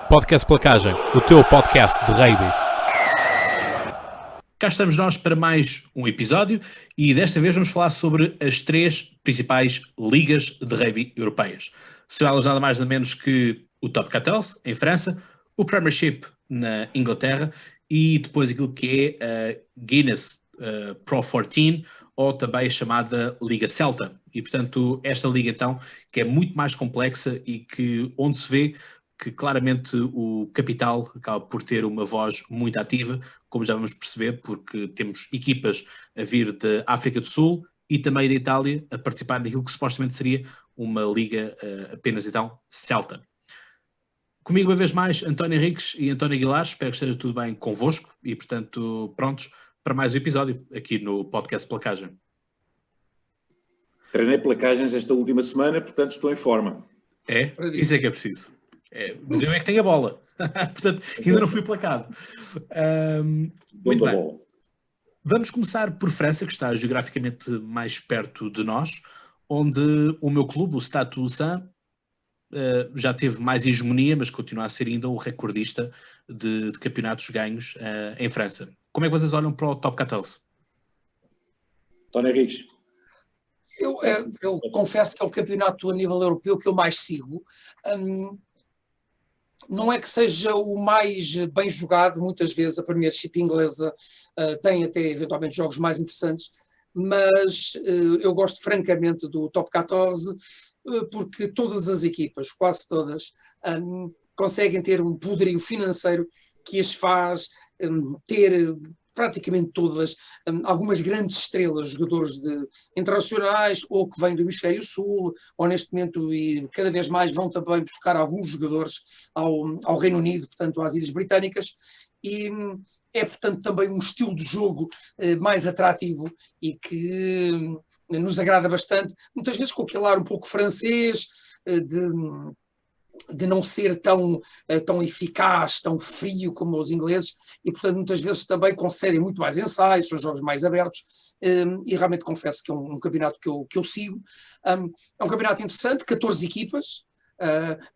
Podcast Placagem, o teu podcast de rugby. Cá estamos nós para mais um episódio e desta vez vamos falar sobre as três principais ligas de rugby europeias. São elas nada mais nada menos que o Top 14 em França, o Premiership na Inglaterra e depois aquilo que é a Guinness Pro 14 ou também a chamada Liga Celta. E portanto esta liga então que é muito mais complexa e que onde se vê que claramente o capital acaba por ter uma voz muito ativa, como já vamos perceber, porque temos equipas a vir da África do Sul e também da Itália a participar daquilo que supostamente seria uma liga apenas então celta. Comigo uma vez mais António Henriques e António Aguilar, espero que esteja tudo bem convosco e portanto prontos para mais um episódio aqui no Podcast Placagem. Treinei placagens esta última semana, portanto estou em forma. É? Isso é que é preciso. Mas eu é que tenho a bola. Portanto, ainda não fui placado. Muito bem. Bola. Vamos começar por França, que está geograficamente mais perto de nós, onde o meu clube, o Stade Toulousain, já teve mais hegemonia, mas continua a ser ainda o recordista de campeonatos ganhos em França. Como é que vocês olham para o Top 14? António Henriques. Eu confesso que é o campeonato a nível europeu que eu mais sigo. Não é que seja o mais bem jogado, muitas vezes a Premiership inglesa tem até eventualmente jogos mais interessantes, mas eu gosto francamente do Top 14 porque todas as equipas, quase todas, conseguem ter um poderio financeiro que as faz ter praticamente todas, algumas grandes estrelas, jogadores internacionais ou que vêm do Hemisfério Sul, ou neste momento e cada vez mais vão também buscar alguns jogadores ao Reino Unido, portanto às Ilhas Britânicas, e é portanto também um estilo de jogo mais atrativo e que nos agrada bastante, muitas vezes com aquele ar um pouco francês, de não ser tão eficaz, tão frio como os ingleses, e portanto muitas vezes também concedem muito mais ensaios, são jogos mais abertos, e realmente confesso que é um campeonato que eu sigo. É um campeonato interessante, 14 equipas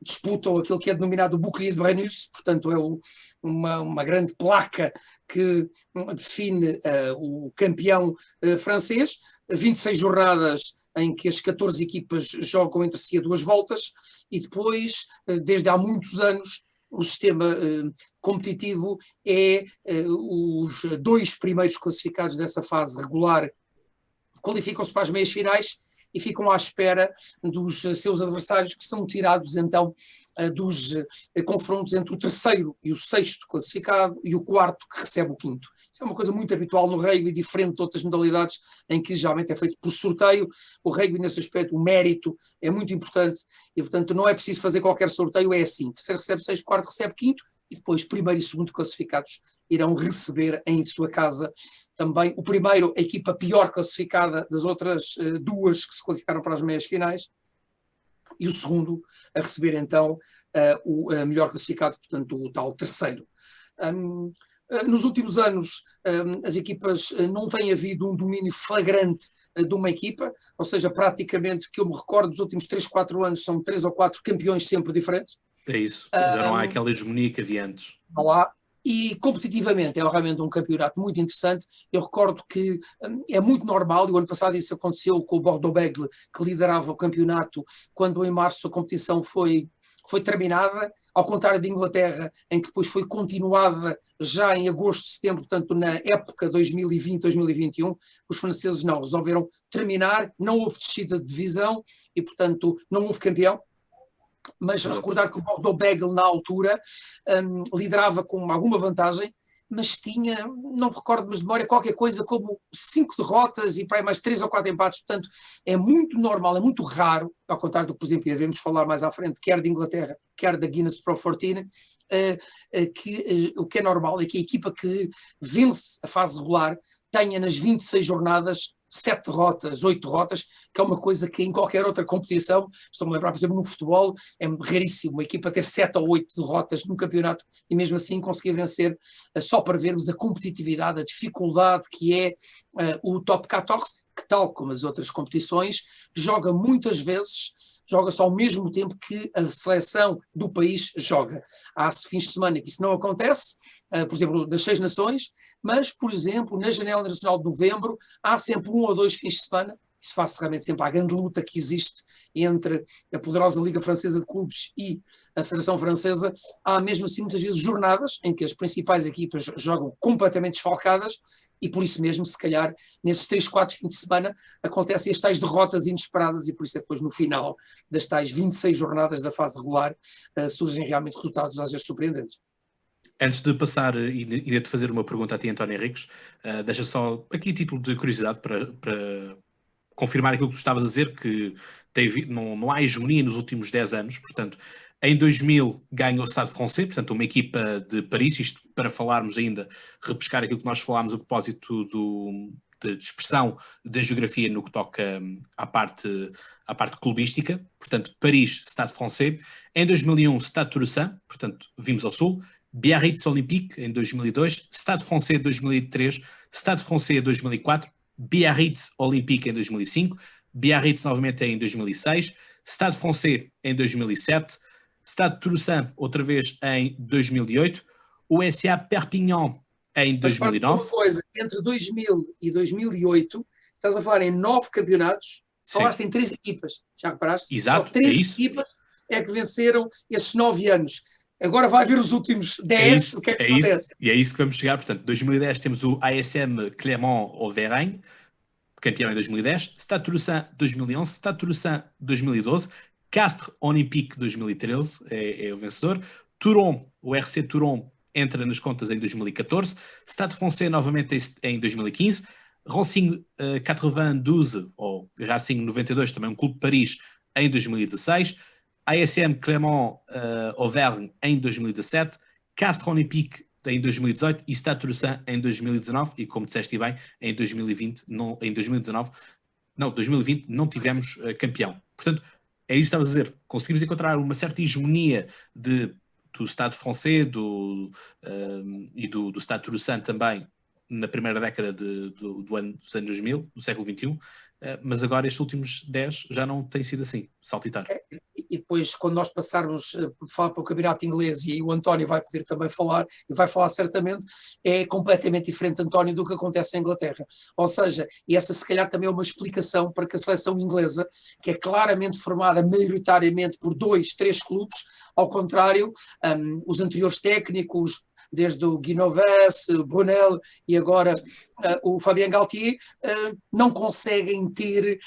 disputam aquilo que é denominado o Bouclier de Brennus, portanto é uma grande placa que define o campeão francês, 26 jornadas em que as 14 equipas jogam entre si a 2 voltas, e depois, desde há muitos anos, o sistema competitivo é os 2 primeiros classificados dessa fase regular qualificam-se para as meias finais e ficam à espera dos seus adversários, que são tirados então dos confrontos entre o terceiro e o sexto classificado e o quarto que recebe o quinto. Isso é uma coisa muito habitual no rugby, diferente de outras modalidades em que geralmente é feito por sorteio. O rugby nesse aspecto, o mérito é muito importante e portanto não é preciso fazer qualquer sorteio, é assim, terceiro recebe sexto, quarto recebe quinto e depois primeiro e segundo classificados irão receber em sua casa também o primeiro, a equipa pior classificada das outras 2 que se qualificaram para as meias finais, e o segundo a receber então o melhor classificado, portanto o tal terceiro. Nos últimos anos as equipas não têm havido um domínio flagrante de uma equipa, ou seja, praticamente que eu me recordo dos últimos 3, 4 anos são 3 ou 4 campeões sempre diferentes. É isso, já não há aquela hegemonia que havia antes. Não há. E competitivamente é realmente um campeonato muito interessante. Eu recordo que é muito normal, e o ano passado isso aconteceu com o Bordeaux-Bègles, que liderava o campeonato, quando em março a competição foi terminada, ao contrário de Inglaterra, em que depois foi continuada já em agosto, setembro, portanto na época 2020-2021, os franceses não, resolveram terminar, não houve descida de divisão e portanto não houve campeão. Mas recordar que o Bordeaux-Bègles na altura liderava com alguma vantagem, mas tinha, não me recordo, mas de memória, qualquer coisa como 5 derrotas e para aí mais 3 ou 4 empates, portanto é muito normal, é muito raro, ao contrário do que, por exemplo, iremos falar mais à frente, quer de Inglaterra, quer da Guinness Pro 14, que o que é normal é que a equipa que vence a fase regular tenha nas 26 jornadas 7 derrotas, 8 derrotas, que é uma coisa que em qualquer outra competição, estou-me a lembrar, por exemplo, no futebol, é raríssimo uma equipa ter 7 ou 8 derrotas num campeonato e mesmo assim conseguir vencer, só para vermos a competitividade, a dificuldade que é o Top 14, que, tal como as outras competições, joga muitas vezes, joga-se ao mesmo tempo que a seleção do país joga. Há fins de semana que isso não acontece, por exemplo, das 6 nações, mas, por exemplo, na janela nacional de novembro, há sempre 1 ou 2 fins de semana. Isso faz realmente sempre a grande luta que existe entre a poderosa Liga Francesa de Clubes e a Federação Francesa. Há mesmo assim muitas vezes jornadas em que as principais equipas jogam completamente desfalcadas e por isso mesmo, se calhar, nesses 3, 4 fins de semana acontecem as tais derrotas inesperadas e por isso é que depois no final das tais 26 jornadas da fase regular surgem realmente resultados às vezes surpreendentes. Antes de passar e de fazer uma pergunta a ti, António Henriques, deixa só aqui título de curiosidade para confirmar aquilo que tu estavas a dizer, que não há hegemonia nos últimos 10 anos, portanto, em 2000 ganhou o Stade Français, portanto, uma equipa de Paris, isto para falarmos ainda, repescar aquilo que nós falámos a propósito de expressão da geografia no que toca à parte clubística, portanto, Paris, Stade Français. Em 2001, Stade Toulousain, portanto, vimos ao sul, Biarritz Olympique em 2002, Stade Français em 2003, Stade Français em 2004, Biarritz Olympique em 2005, Biarritz novamente em 2006, Stade Français em 2007, Stade Toulousain outra vez em 2008, o SA Perpignan em 2009. Uma coisa, entre 2000 e 2008, estás a falar em 9 campeonatos, falaste em 3 equipas, já reparaste? Exato, só 3 é isso. equipas é que venceram esses 9 anos. Agora vai ver os últimos 10, o que é que acontece? Isso, e é isso que vamos chegar. Portanto, 2010 temos o ASM Clermont-Auvergne, campeão em 2010, Stade Toulousain 2011, Stade Toulousain 2012, Castres Olympique 2013 é o vencedor, Toulon, o RC Toulon entra nas contas em 2014, Stade Français novamente em 2015, Racing 92 ou Racing 92, também um clube de Paris, em 2016, ASM Clermont Auvergne em 2017, Castres Olympique em 2018 e Stade Toulousain em 2019 e, como disseste bem, em 2020 não tivemos campeão. Portanto, é isso que estava a dizer. Conseguimos encontrar uma certa hegemonia do Stade Français e do Stade Toulousain também na primeira década dos anos 2000, do século XXI, mas agora estes últimos 10 já não tem sido assim, saltitar. E depois, quando nós passarmos a falar para o campeonato inglês, e o António vai poder também falar, e vai falar certamente, é completamente diferente, António, do que acontece em Inglaterra. Ou seja, e essa se calhar também é uma explicação para que a seleção inglesa, que é claramente formada maioritariamente por 2, 3 clubes, ao contrário, os anteriores técnicos, desde o Guinoves, Brunel e agora o Fabien Galtier, não conseguem ter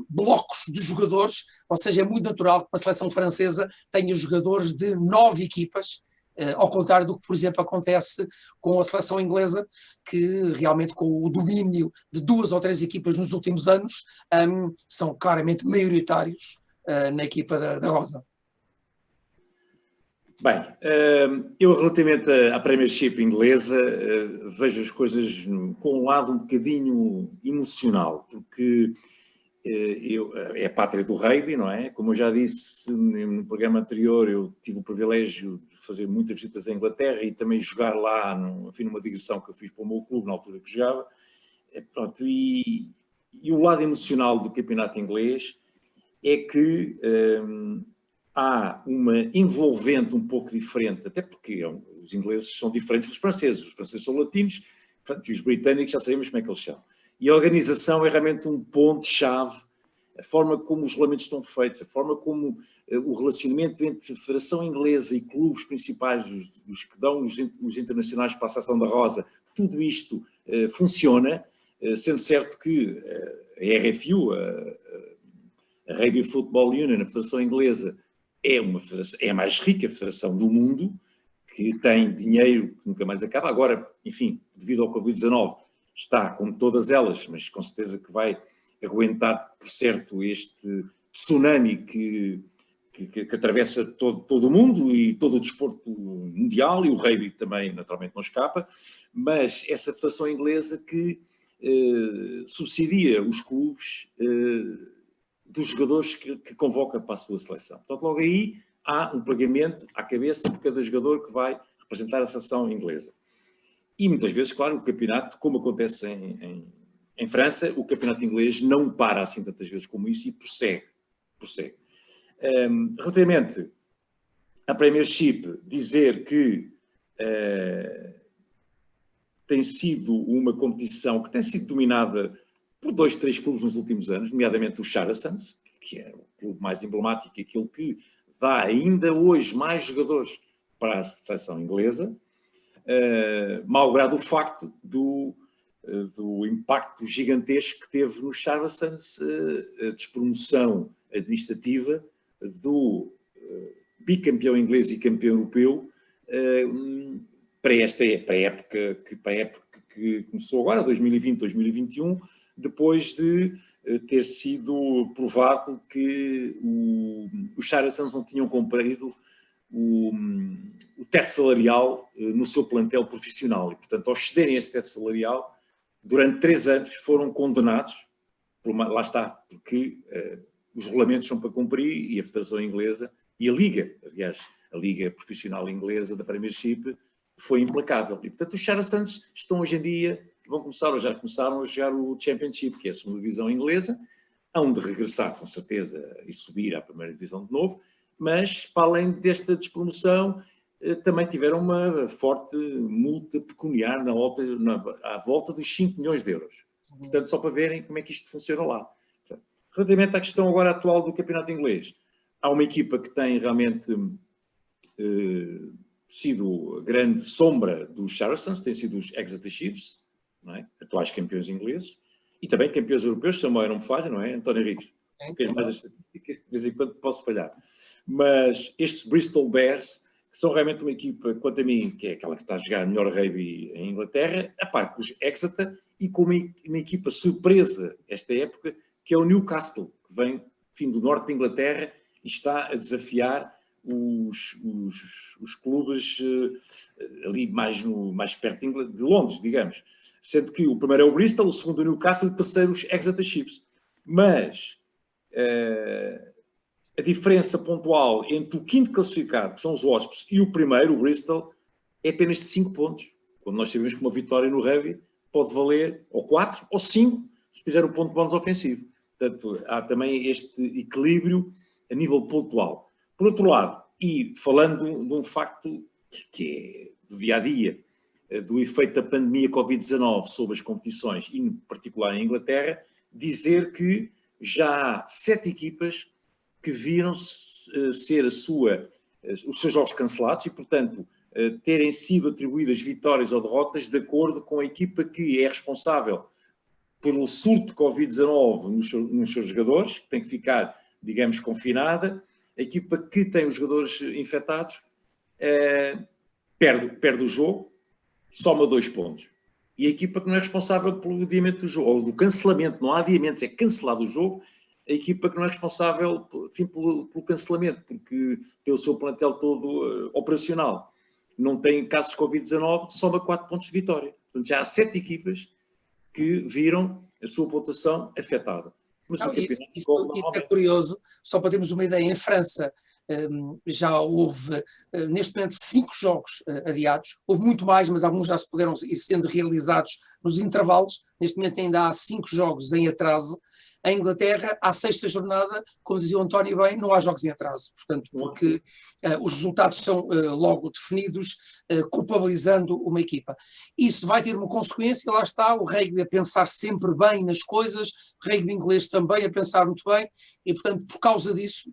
blocos de jogadores, ou seja, é muito natural que uma seleção francesa tenha jogadores de 9 equipas, ao contrário do que, por exemplo, acontece com a seleção inglesa, que realmente com o domínio de 2 ou 3 equipas nos últimos anos, são claramente maioritários na equipa da Rosa. Bem, eu relativamente à Premiership inglesa vejo as coisas com um lado um bocadinho emocional, porque é a pátria do rugby, não é? Como eu já disse no programa anterior, eu tive o privilégio de fazer muitas visitas à Inglaterra e também jogar lá, numa digressão que eu fiz para o meu clube na altura que jogava. Pronto, e o lado emocional do campeonato inglês é que há uma envolvente um pouco diferente, até porque os ingleses são diferentes dos franceses. Os franceses são latinos, e os britânicos já sabemos como é que eles são. E a organização é realmente um ponto-chave, a forma como os regulamentos estão feitos, a forma como o relacionamento entre a Federação Inglesa e clubes principais, os que dão os internacionais para a Seleção da Rosa, tudo isto funciona, sendo certo que a RFU, a Rugby Football Union, a Federação Inglesa, é a mais rica federação do mundo, que tem dinheiro que nunca mais acaba. Agora, enfim, devido ao Covid-19, está como todas elas, mas com certeza que vai aguentar, por certo, este tsunami que atravessa todo o mundo e todo o desporto mundial, e o rugby também, naturalmente, não escapa, mas essa federação inglesa que subsidia os clubes dos jogadores que convoca para a sua seleção. Portanto, logo aí há um pagamento à cabeça de cada jogador que vai representar a seleção inglesa. E muitas vezes, claro, o campeonato, como acontece em Em França, o campeonato inglês não para assim tantas vezes como isso e prossegue. Relativamente à Premiership, dizer que tem sido uma competição que tem sido dominada por 2, 3 clubes nos últimos anos, nomeadamente o Saracens, que é o clube mais emblemático e aquele que dá ainda hoje mais jogadores para a seleção inglesa, malgrado o facto do impacto gigantesco que teve nos Saracens a despromoção administrativa do bicampeão inglês e campeão europeu para a época que começou agora, 2020, 2021, depois de ter sido provado que os Saracens não tinham cumprido o teto salarial no seu plantel profissional. E, portanto, ao excederem esse teto salarial, durante 3 anos foram condenados, lá está, porque os regulamentos são para cumprir e a Federação Inglesa e a Liga, aliás, a Liga Profissional Inglesa da Premiership foi implacável. E, portanto, os Saracens estão hoje em dia, vão começar, ou já começaram a jogar o Championship, que é a segunda divisão inglesa, hão de regressar, com certeza, e subir à primeira divisão de novo, mas, para além desta despromoção, também tiveram uma forte multa pecuniária à volta dos 5 milhões de euros. Portanto, só para verem como é que isto funciona lá. Relativamente à questão agora atual do campeonato inglês, há uma equipa que tem realmente sido a grande sombra dos Saracens, tem sido os Exeter Chiefs, não é? Atuais campeões ingleses, e também campeões europeus, se a memória não me falha, não é, António Henriques? Queres mais a estatística? De vez em quando posso falhar. Mas estes Bristol Bears, que são realmente uma equipa, quanto a mim, que é aquela que está a jogar melhor rugby em Inglaterra, a par com os Exeter e com uma equipa surpresa esta época, que é o Newcastle, que vem, enfim, do norte de Inglaterra e está a desafiar os clubes ali mais perto de Londres, digamos. Sendo que o primeiro é o Bristol, o segundo é o Newcastle e o terceiro os Exeter Chiefs. Mas a diferença pontual entre o quinto classificado, que são os Wasps, e o primeiro, o Bristol, é apenas de 5 pontos. Quando nós sabemos que uma vitória no rugby pode valer ou 4 ou 5, se fizer o ponto de bónus ofensivo. Portanto, há também este equilíbrio a nível pontual. Por outro lado, e falando de um facto que é do dia-a-dia, do efeito da pandemia Covid-19 sobre as competições, e em particular em Inglaterra, dizer que já há 7 equipas que viram ser os seus jogos cancelados e, portanto, terem sido atribuídas vitórias ou derrotas de acordo com a equipa que é responsável pelo surto de Covid-19 nos seus jogadores, que tem que ficar, digamos, confinada. A equipa que tem os jogadores infectados perde o jogo, soma 2 pontos. E a equipa que não é responsável pelo adiamento do jogo, ou do cancelamento, não há adiamentos, é cancelado o jogo, a equipa que não é responsável, enfim, pelo cancelamento, porque tem o seu plantel todo operacional. Não tem casos de Covid-19, soma 4 pontos de vitória. Portanto, já há 7 equipas que viram a sua pontuação afetada. Mas isso é curioso, só para termos uma ideia, em França já houve, neste momento, 5 jogos adiados, houve muito mais, mas alguns já se puderam ir sendo realizados nos intervalos, neste momento ainda há 5 jogos em atraso. Em Inglaterra, à 6ª jornada, como dizia o António bem, não há jogos em atraso, portanto, porque os resultados são logo definidos, culpabilizando uma equipa. Isso vai ter uma consequência, lá está, o rugby a pensar sempre bem nas coisas, o rugby inglês também a pensar muito bem, e portanto, por causa disso,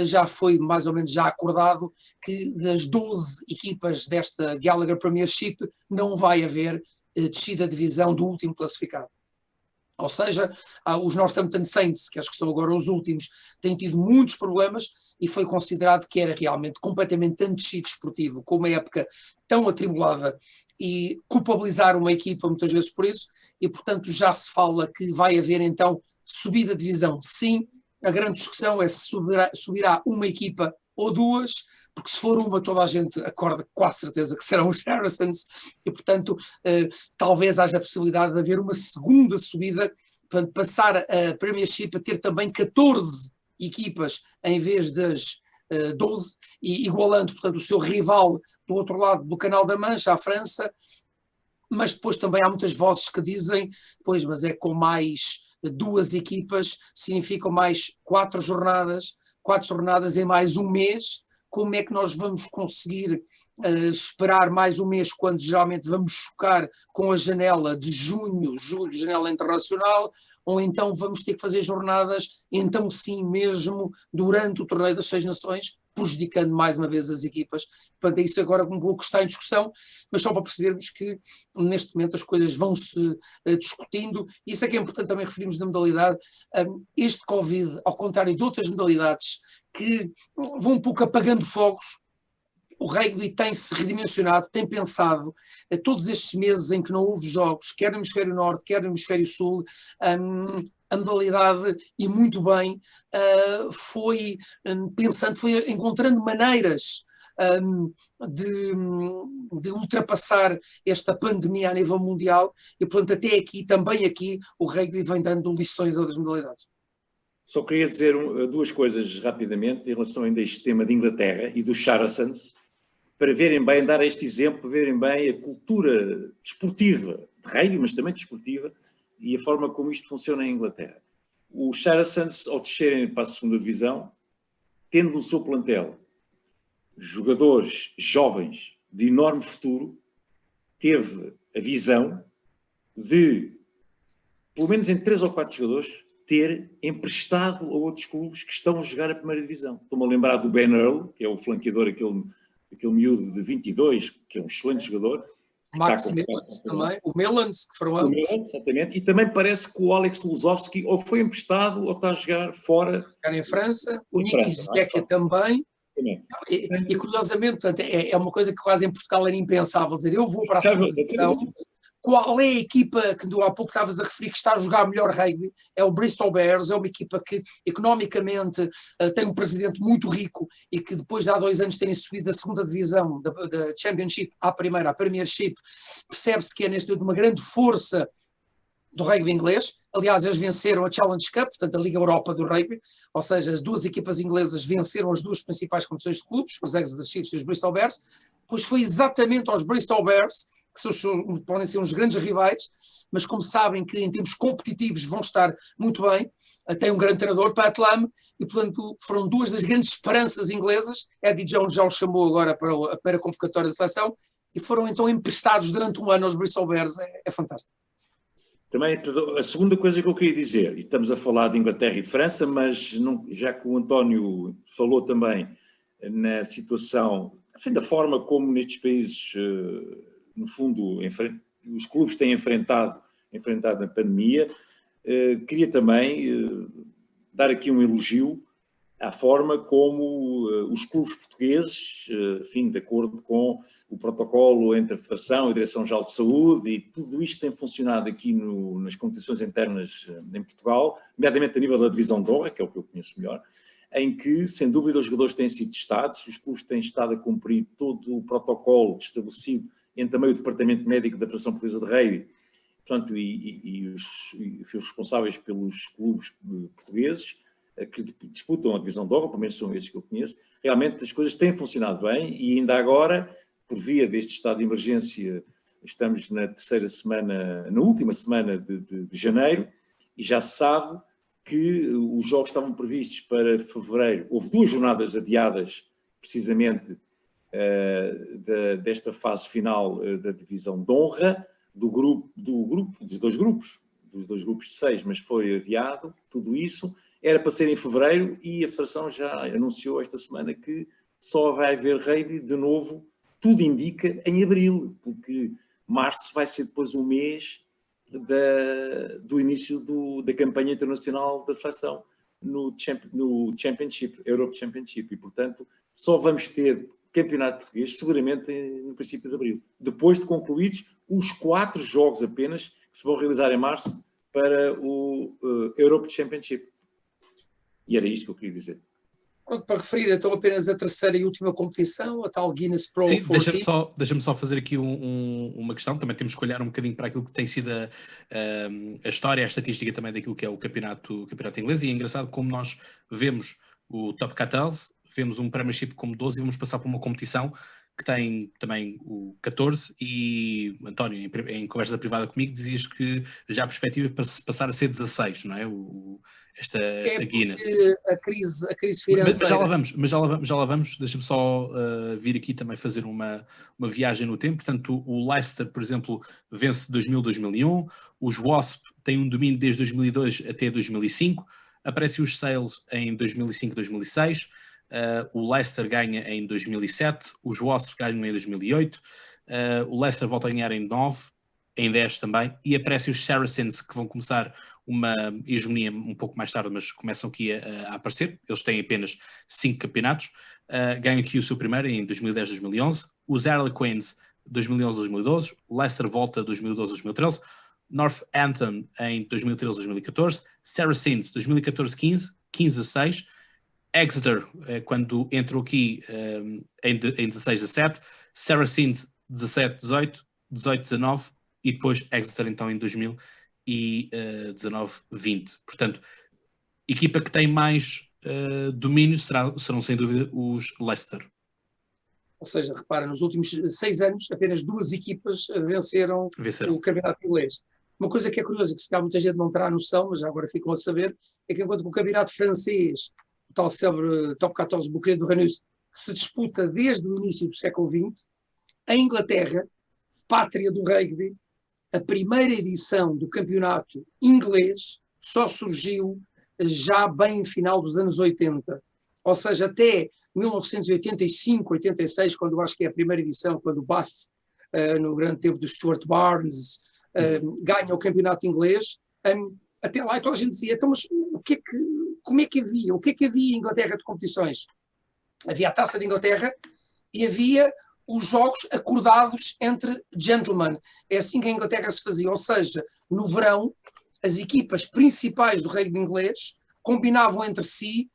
já foi mais ou menos já acordado que das 12 equipas desta Gallagher Premiership não vai haver descida de divisão do último classificado. Ou seja, os Northampton Saints, que acho que são agora os últimos, têm tido muitos problemas e foi considerado que era realmente completamente anti-desportivo, com uma época tão atribulada, e culpabilizar uma equipa muitas vezes por isso, e portanto já se fala que vai haver então subida de divisão. Sim, a grande discussão é se subirá uma equipa ou 2, porque se for uma, toda a gente acorda com a certeza que serão os Saracens, e portanto talvez haja a possibilidade de haver uma segunda subida, portanto passar a Premiership a ter também 14 equipas em vez das 12, e igualando portanto o seu rival do outro lado do Canal da Mancha, a França, mas depois também há muitas vozes que dizem, pois, mas é com mais 2 equipas, significam mais 4 jornadas em mais um mês. Como é que nós vamos conseguir esperar mais um mês, quando geralmente vamos chocar com a janela de julho, janela internacional, ou então vamos ter que fazer jornadas, então sim mesmo, durante o torneio das 6 nações, prejudicando mais uma vez as equipas. Portanto, é isso agora um pouco que está em discussão, mas só para percebermos que neste momento as coisas vão-se discutindo. Isso é que é importante também referirmos na modalidade. Este Covid, ao contrário de outras modalidades que vão um pouco apagando fogos, o rugby tem-se redimensionado, tem pensado, todos estes meses em que não houve jogos, quer no hemisfério norte, quer no hemisfério sul, a modalidade, e muito bem, foi pensando, foi encontrando maneiras de ultrapassar esta pandemia a nível mundial, e portanto até aqui, também aqui, o rugby vem dando lições a outras modalidades. Só queria dizer 2 coisas rapidamente em relação ainda a este tema de Inglaterra e dos Saracens, para verem bem, dar este exemplo, para verem bem a cultura desportiva, de rugby, mas também desportiva, e a forma como isto funciona em Inglaterra. Os Saracens, ao descerem para a segunda divisão, tendo no seu plantel jogadores jovens de enorme futuro, teve a visão de, pelo menos em 3 ou 4 jogadores, ter emprestado a outros clubes que estão a jogar a primeira divisão. Estou-me a lembrar do Ben Earl, que é o flanqueador, aquele miúdo de 22, que é um excelente jogador. Max Mellons também, o Mellons, que foram ambos. Exatamente, e também parece que o Alex Luzovski ou foi emprestado ou está a jogar fora. Jogar em França, o Niki Zeka também. E curiosamente, portanto, é uma coisa que quase em Portugal era impensável, dizer, eu vou para a segunda divisão. Qual é a equipa que há pouco estavas a referir que está a jogar melhor rugby? É o Bristol Bears, é uma equipa que economicamente tem um presidente muito rico e que depois de há 2 anos terem subido da segunda divisão, da Championship à primeira, à Premiership, percebe-se que é neste momento uma grande força do rugby inglês. Aliás, eles venceram a Challenge Cup, portanto a Liga Europa do rugby, ou seja, as 2 equipas inglesas venceram as 2 principais competições de clubes, os Exeter Chiefs e os Bristol Bears, pois foi exatamente aos Bristol Bears, que podem ser uns grandes rivais, mas como sabem que em termos competitivos vão estar muito bem, tem um grande treinador, Pat Lam, e portanto foram 2 das grandes esperanças inglesas. Eddie Jones já o chamou agora para a primeira convocatória da seleção, e foram então emprestados durante um ano aos Bristol Bears. É fantástico. Também a segunda coisa que eu queria dizer, e estamos a falar de Inglaterra e de França, mas não, já que o António falou também na situação, assim, da forma como nestes países, no fundo, os clubes têm enfrentado a pandemia, queria também dar aqui um elogio à forma como os clubes portugueses, enfim, de acordo com o protocolo entre a Federação e a Direção-Geral de Saúde, e tudo isto tem funcionado aqui nas competições internas em Portugal, nomeadamente a nível da Divisão de Honra, que é o que eu conheço melhor, em que, sem dúvida, os jogadores têm sido testados, os clubes têm estado a cumprir todo o protocolo estabelecido entre também o Departamento Médico da Federação Portuguesa de Rugby, portanto, e os responsáveis pelos clubes portugueses que disputam a Divisão de Honra, pelo menos são esses que eu conheço. Realmente as coisas têm funcionado bem, e ainda agora, por via deste estado de emergência, estamos na última semana de janeiro, e já se sabe que os jogos estavam previstos para fevereiro. Houve 2 jornadas adiadas, precisamente, desta fase final da Divisão de Honra, dos dois grupos de 6, mas foi adiado, tudo isso. Era para ser em fevereiro, e a Federação já anunciou esta semana que só vai haver rugby de novo, tudo indica, em abril, porque março vai ser depois um mês do início da campanha internacional da seleção no Championship, Europe Championship, e portanto só vamos ter campeonato português seguramente no princípio de abril, depois de concluídos os 4 jogos apenas que se vão realizar em março para o Europe Championship. E era isto que eu queria dizer. Pronto, para referir então apenas a terceira e última competição, a tal Guinness Pro 14. Deixa-me só fazer aqui uma questão. Também temos que olhar um bocadinho para aquilo que tem sido a história, a estatística também daquilo que é o campeonato inglês, e é engraçado como nós vemos o Top 14 vemos um Premiership como 12 e vamos passar para uma competição que tem também o 14 e, António, em conversa privada comigo, dizias que já há perspectiva para passar a ser 16, não é? Esta Guinness. A crise financeira. Mas já lá vamos. Deixa-me só vir aqui também fazer uma viagem no tempo. Portanto, o Leicester, por exemplo, vence 2000-2001. Os Wasp têm um domínio desde 2002 até 2005. Aparecem os Sales em 2005-2006. O Leicester ganha em 2007, os Wasps ganham em 2008, o Leicester volta a ganhar em 9, em 10 também, e aparecem os Saracens, que vão começar uma hegemonia um pouco mais tarde, mas começam aqui a aparecer. Eles têm apenas 5 campeonatos, ganham aqui o seu primeiro em 2010-2011, os Harlequins 2011-2012, o Leicester volta 2012-2013, Northampton em 2013-2014, Saracens 2014-15, 15-16, Exeter, quando entrou aqui em 16-17, Saracens 17-18, 18-19 e depois Exeter então em 2019-20. Portanto, equipa que tem mais domínio serão sem dúvida os Leicester. Ou seja, repara, nos últimos 6 anos apenas 2 equipas venceram o campeonato inglês. Uma coisa que é curiosa, que se calhar muita gente não terá noção, mas agora ficam a saber, é que enquanto que o campeonato francês, o tal célebre Top 14 Bouclier do Ranus, se disputa desde o início do século XX, a Inglaterra, pátria do rugby, a primeira edição do campeonato inglês só surgiu já bem no final dos anos 80. Ou seja, até 1985, 86, quando eu acho que é a primeira edição, quando o Bath, no grande tempo do Stuart Barnes, ganha o campeonato inglês, até lá então a gente dizia, então, mas como é que havia? O que é que havia em Inglaterra de competições? Havia a Taça de Inglaterra e havia os jogos acordados entre gentlemen. É assim que a Inglaterra se fazia, ou seja, no verão, as equipas principais do rugby inglês combinavam entre si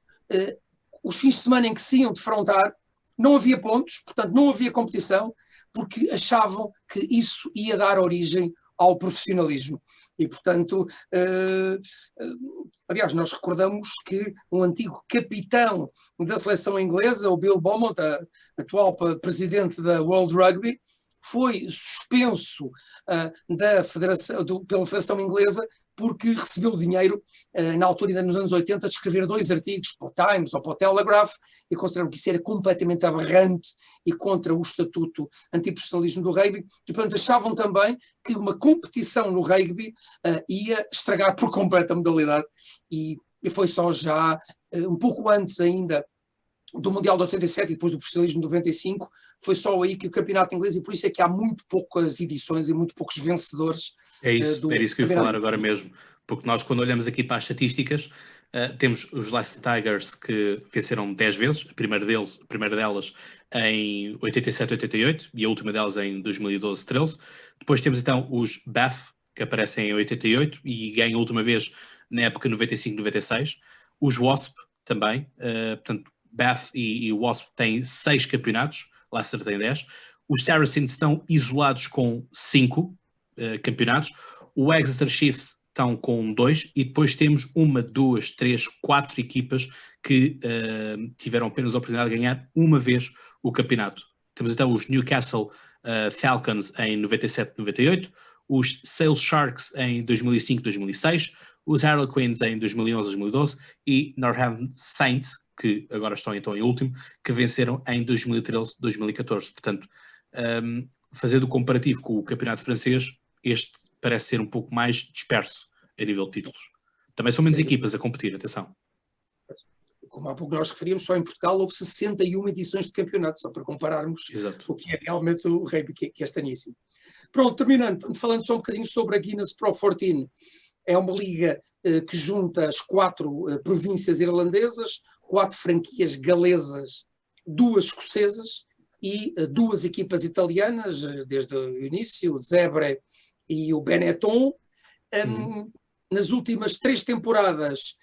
os fins de semana em que se iam defrontar, não havia pontos, portanto não havia competição, porque achavam que isso ia dar origem ao profissionalismo. E, portanto, aliás, nós recordamos que um antigo capitão da seleção inglesa, o Bill Beaumont, atual presidente da World Rugby, foi suspenso pela Federação Inglesa porque recebeu dinheiro, na altura ainda nos anos 80, de escrever 2 artigos para o Times ou para o Telegraph e consideraram que isso era completamente aberrante e contra o estatuto antiprofissionalismo do rugby e, portanto, achavam também que uma competição no rugby ia estragar por completo a modalidade e foi só já um pouco antes ainda do Mundial de 87 e depois do profissionalismo de 95, foi só aí que o campeonato inglês, e por isso é que há muito poucas edições e muito poucos vencedores. É isso que eu ia falar agora mesmo, porque nós quando olhamos aqui para as estatísticas, temos os Leicester Tigers que venceram 10 vezes, a primeira delas em 87-88 e a última delas em 2012-13. Depois temos então os Bath, que aparecem em 88 e ganham a última vez na época 95-96. Os Wasp também, portanto, Bath e Wasp têm 6 campeonatos, Leicester tem 10. Os Saracens estão isolados com 5 campeonatos. O Exeter Chiefs estão com 2 e depois temos 1, 2, 3, 4 equipas que tiveram apenas a oportunidade de ganhar uma vez o campeonato. Temos então os Newcastle Falcons em 97-98, os Sale Sharks em 2005-2006, os Harlequins em 2011-2012 e Northampton Saints, que agora estão então em último, que venceram em 2013-2014. Portanto, fazendo o comparativo com o campeonato francês, este parece ser um pouco mais disperso a nível de títulos. Também são menos equipas a competir, atenção. Como há pouco nós referíamos, só em Portugal houve 61 edições de campeonato, só para compararmos. Exato. O que é realmente o rugby, que é estaníssimo. Pronto, terminando, falando só um bocadinho sobre a Guinness Pro 14, é uma liga que junta as 4 províncias irlandesas, 4 franquias galesas, 2 escocesas e 2 equipas italianas, desde o início, o Zebre e o Benetton. Nas últimas 3 temporadas,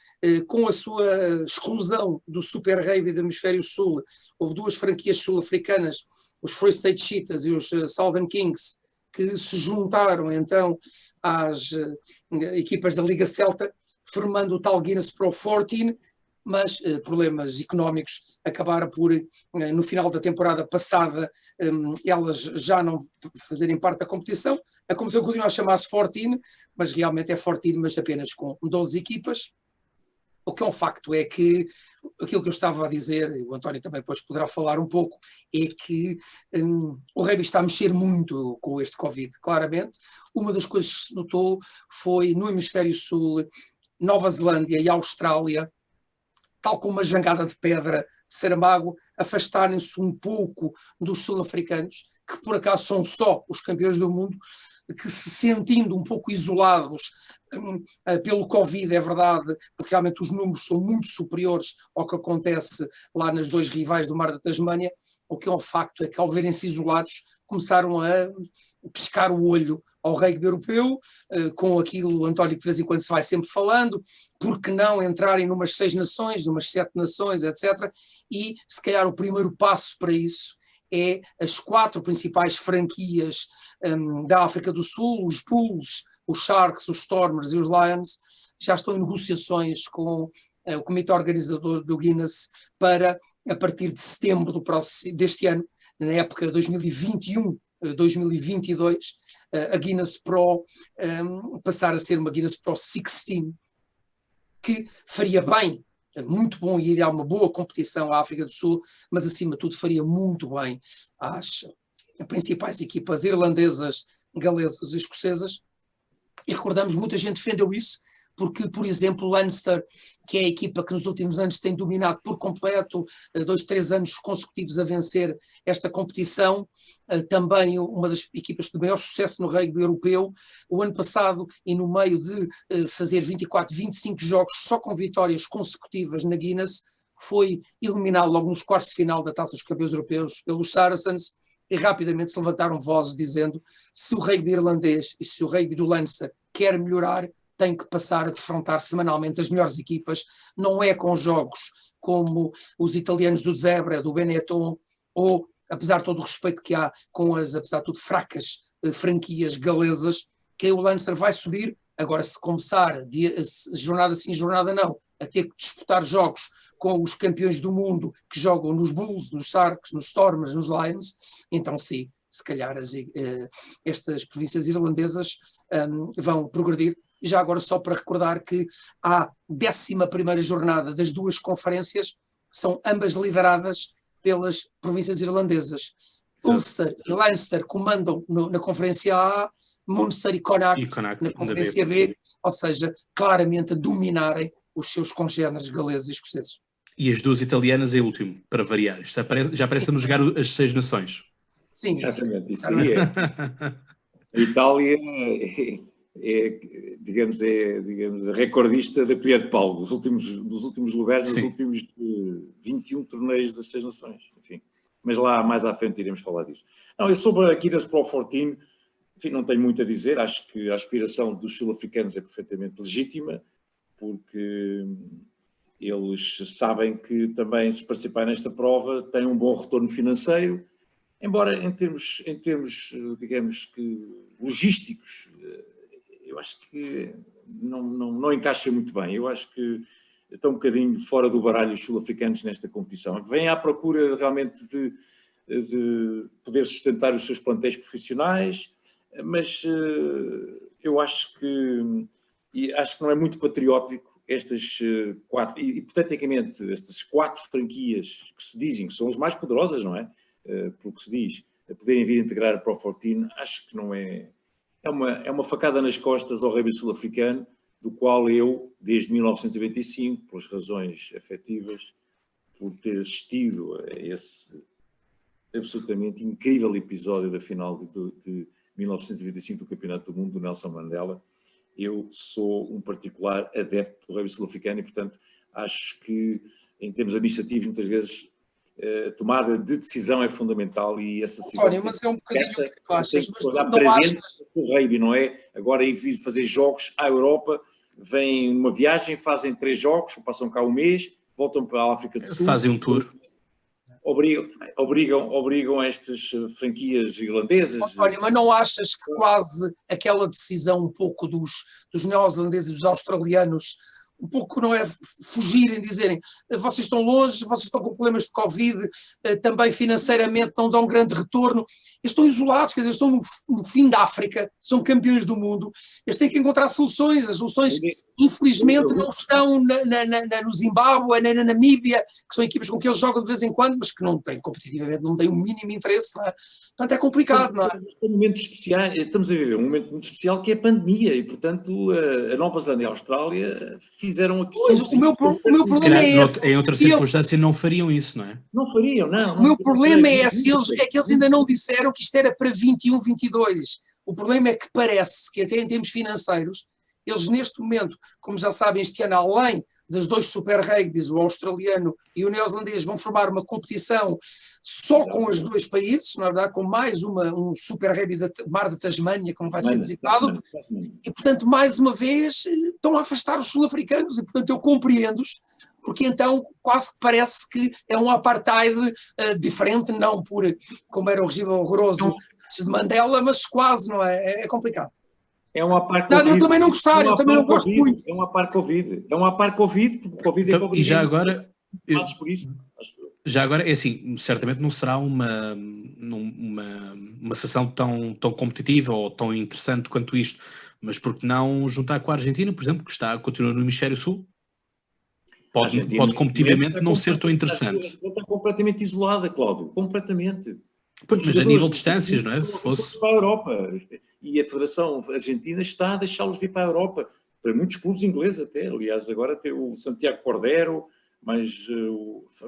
com a sua exclusão do Super Rugby do Hemisfério Sul, houve 2 franquias sul-africanas, os Free State Cheetahs e os Southern Kings, que se juntaram então às equipas da Liga Celta, formando o tal Guinness Pro 14, mas problemas económicos acabaram por, no final da temporada passada, elas já não fazerem parte da competição. A competição continua a chamar-se 14, mas realmente é 14, mas apenas com 12 equipas. O que é um facto é que aquilo que eu estava a dizer, e o António também depois poderá falar um pouco, é que o rugby está a mexer muito com este Covid, claramente. Uma das coisas que se notou foi no hemisfério sul, Nova Zelândia e Austrália, tal como uma jangada de pedra de Saramago, afastarem-se um pouco dos sul-africanos, que por acaso são só os campeões do mundo, que se sentindo um pouco isolados pelo Covid, é verdade, porque realmente os números são muito superiores ao que acontece lá nas dois rivais do Mar da Tasmânia. O que é um facto é que, ao verem-se isolados, começaram a pescar o olho ao rugby europeu, com aquilo, António, que de vez em quando se vai sempre falando, porque não entrarem numas 6 nações, numas 7 nações, etc. E, se calhar, o primeiro passo para isso é as 4 principais franquias da África do Sul, os Bulls, os Sharks, os Stormers e os Lions, já estão em negociações com o comitê organizador do Guinness para, a partir de setembro deste ano, na época 2021-2022, a Guinness Pro passar a ser uma Guinness Pro 16, que faria bem, muito bom, e iria a uma boa competição à África do Sul, mas acima de tudo faria muito bem às principais equipas irlandesas, galesas e escocesas. E recordamos, muita gente defendeu isso, porque, por exemplo, Leinster, que é a equipa que nos últimos anos tem dominado por completo, 2, 3 anos consecutivos a vencer esta competição, também uma das equipas de maior sucesso no rugby europeu, o ano passado, e no meio de fazer 24, 25 jogos só com vitórias consecutivas na Guinness, foi eliminado logo nos quartos de final da Taça dos Campeões Europeus pelos Saracens, e rapidamente se levantaram vozes dizendo: se o rugby irlandês e se o rugby do Leinster quer melhorar, tem que passar a defrontar semanalmente as melhores equipas, não é com jogos como os italianos do Zebra, do Benetton, ou, apesar de todo o respeito que há com as, apesar de tudo, fracas franquias galesas, que o Leinster vai subir. Agora, se começar jornada sim, jornada não, a ter que disputar jogos com os campeões do mundo que jogam nos Bulls, nos Sharks, nos Stormers, nos Lions, então sim, se calhar estas províncias irlandesas vão progredir. Já agora, só para recordar que a 11ª jornada das 2 conferências são ambas lideradas pelas províncias irlandesas. Ulster e Leinster comandam na Conferência A, Munster e Connacht na Conferência B, ou seja, claramente a dominarem os seus congéneres galeses e escoceses. E as 2 italianas em último, para variar. Isto já parece-nos jogar as 6 nações. Sim, exatamente. Isso aí é. A Itália digamos, a recordista da colher de pau dos últimos lugares, dos últimos 21 torneios das 6 nações. Enfim. Mas lá mais à frente iremos falar disso. Não, eu sobre a Guinness Pro 14, enfim, não tenho muito a dizer. Acho que a aspiração dos sul-africanos é perfeitamente legítima, porque eles sabem que também, se participar nesta prova, têm um bom retorno financeiro, embora em termos digamos que logísticos, eu acho que não encaixa muito bem. Eu acho que estão um bocadinho fora do baralho os sul-africanos nesta competição. Vêm à procura realmente de poder sustentar os seus plantéis profissionais, mas eu acho que não é muito patriótico estas 4, e hipoteticamente estas 4 franquias que se dizem que são as mais poderosas, não é? Pelo que se diz, a poderem vir integrar a Pro 14, acho que não é... É uma facada nas costas ao rugby sul-africano, do qual eu, desde 1995, pelas razões afetivas, por ter assistido a esse absolutamente incrível episódio da final de 1995 do Campeonato do Mundo do Nelson Mandela, eu sou um particular adepto do rugby sul-africano e, portanto, acho que, em termos administrativos, muitas vezes, a tomada de decisão é fundamental e essa decisão... Olha, mas é um bocadinho o que tu achas, mas não achas... O rugby, não é? Agora ir vir fazer jogos à Europa, vêm numa viagem, fazem 3 jogos, passam cá um mês, voltam para a África do Sul... Fazem um tour. Obrigam estas franquias irlandesas... Olha, mas não achas que quase aquela decisão um pouco dos neozelandeses e dos australianos um pouco, não é, fugirem, dizerem vocês estão longe, vocês estão com problemas de Covid, também financeiramente não dão grande retorno, eles estão isolados, quer dizer, estão no fim da África, são campeões do mundo, eles têm que encontrar soluções, as soluções infelizmente não estão no Zimbábue, nem na Namíbia, que são equipas com que eles jogam de vez em quando, mas que não têm, competitivamente, não têm o mínimo interesse, não é? Portanto é complicado, não é? Estamos a viver um momento muito especial que é a pandemia e, portanto, a Nova Zelândia e a Austrália fizeram a questão... Pois, o meu problema é esse. Em outra circunstância não fariam isso, não é? Não fariam, não. O meu problema é que eles ainda não disseram que isto era para 21, 22. O problema é que parece que até em termos financeiros, eles neste momento, como já sabem, este ano, além das 2 super rugbys, o australiano e o neozelandês, vão formar uma competição só com os 2 países, na verdade, com mais um super rugby da Mar da Tasmânia, como vai ser designado, e portanto, mais uma vez, estão a afastar os sul-africanos, e portanto eu compreendo-os, porque então quase que parece que é um apartheid diferente, não por como era o regime horroroso de Mandela, mas quase, não é? É complicado. É uma par Covid. Eu também não gostar, eu também não gosto COVID, muito. É uma par Covid, porque o Covid então, é Covid. E já agora, por isso. Já agora, é assim, certamente não será uma sessão tão competitiva ou tão interessante quanto isto, mas por que não juntar com a Argentina, por exemplo, que continua no Hemisfério Sul? Pode competitivamente não ser tão interessante. Está completamente isolada, Cláudio, completamente. Mas a nível de distâncias, não é? Se fosse para a Europa. E a Federação Argentina está a deixá-los vir para a Europa. Para muitos clubes ingleses até. Aliás, agora tem o Santiago Cordero, mas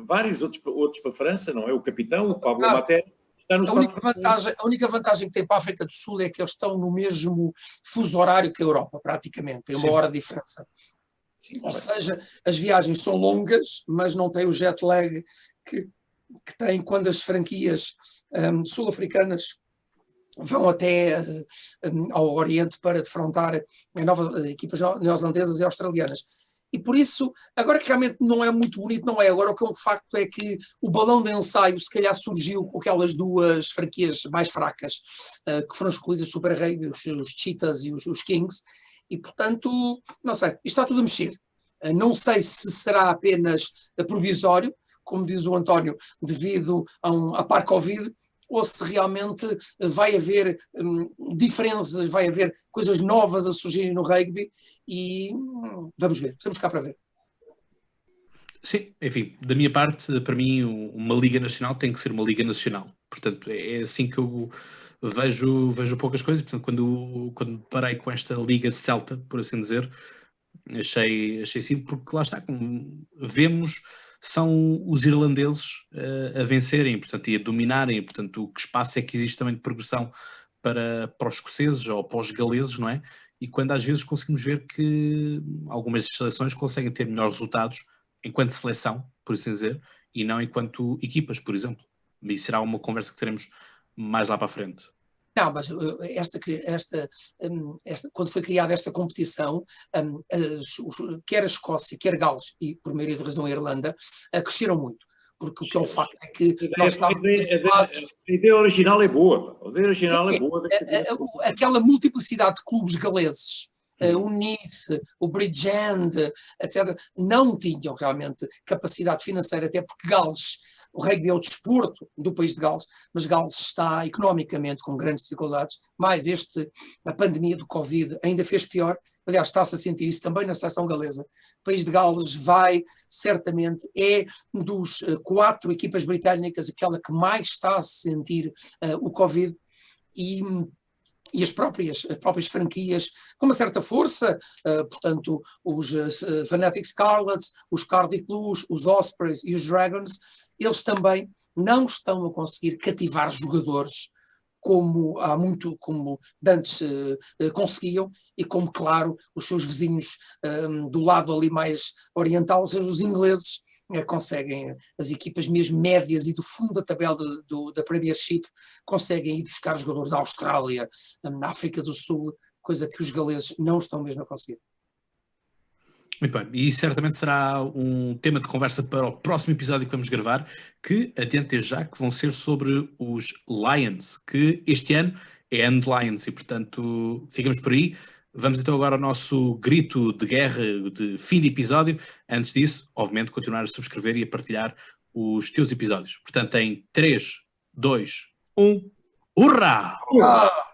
vários outros para a França, não é? O capitão, o Pablo Maté. A única vantagem que tem para a África do Sul é que eles estão no mesmo fuso horário que a Europa, praticamente. Tem uma hora de diferença. Sim, ou seja, as viagens são longas, mas não tem o jet lag que tem quando as franquias sul-africanas vão até ao Oriente para defrontar novas equipas neozelandesas e australianas. E por isso, agora que realmente não é muito bonito, não é. Agora o que é um facto é que o balão de ensaio se calhar surgiu com aquelas 2 franquias mais fracas, que foram escolhidas Super Rugby, os Cheetahs e os Kings, e portanto, não sei, isto está tudo a mexer. Não sei se será apenas provisório, como diz o António, devido a par Covid, ou se realmente vai haver diferenças, vai haver coisas novas a surgirem no rugby e vamos ver, estamos cá para ver. Sim, enfim, da minha parte, para mim, uma Liga Nacional tem que ser uma Liga Nacional. Portanto, é assim que eu vejo poucas coisas. Portanto, quando parei com esta Liga Celta, por assim dizer, achei sim, porque lá está, como vemos, são os irlandeses a vencerem, portanto, e a dominarem, portanto, o que espaço é que existe também de progressão para os escoceses ou para os galeses, não é? E quando às vezes conseguimos ver que algumas seleções conseguem ter melhores resultados enquanto seleção, por assim dizer, e não enquanto equipas, por exemplo. E será uma conversa que teremos mais lá para a frente. Não, mas quando foi criada esta competição, quer a Escócia, quer Gales, e por maioria de razão a Irlanda, cresceram muito. Porque o que é um facto é que nós estávamos habituados... A ideia original é boa. A ideia original é boa. Aquela multiplicidade de clubes galeses, o Neath, o Bridgend, etc., não tinham realmente capacidade financeira, até porque Gales... O rugby é o desporto do país de Gales, mas Gales está economicamente com grandes dificuldades, mas a pandemia do Covid ainda fez pior. Aliás, está-se a sentir isso também na seleção galesa. O país de Gales certamente, é dos 4 equipas britânicas aquela que mais está a sentir o Covid e as próprias franquias com uma certa força, portanto, os Fanatic Scarlets, os Cardiff Blues, os Ospreys e os Dragons, eles também não estão a conseguir cativar jogadores como antes conseguiam, e como, claro, os seus vizinhos do lado ali mais oriental, ou seja, os ingleses, conseguem, as equipas mesmo médias e do fundo da tabela da Premiership, conseguem ir buscar jogadores à Austrália, na África do Sul, coisa que os galeses não estão mesmo a conseguir. Muito bem, e certamente será um tema de conversa para o próximo episódio que vamos gravar, que adiante já que vão ser sobre os Lions, que este ano é ano de Lions, e portanto ficamos por aí. Vamos então agora ao nosso grito de guerra, de fim de episódio. Antes disso, obviamente, continuar a subscrever e a partilhar os teus episódios. Portanto, em 3, 2, 1, hurra! Ah!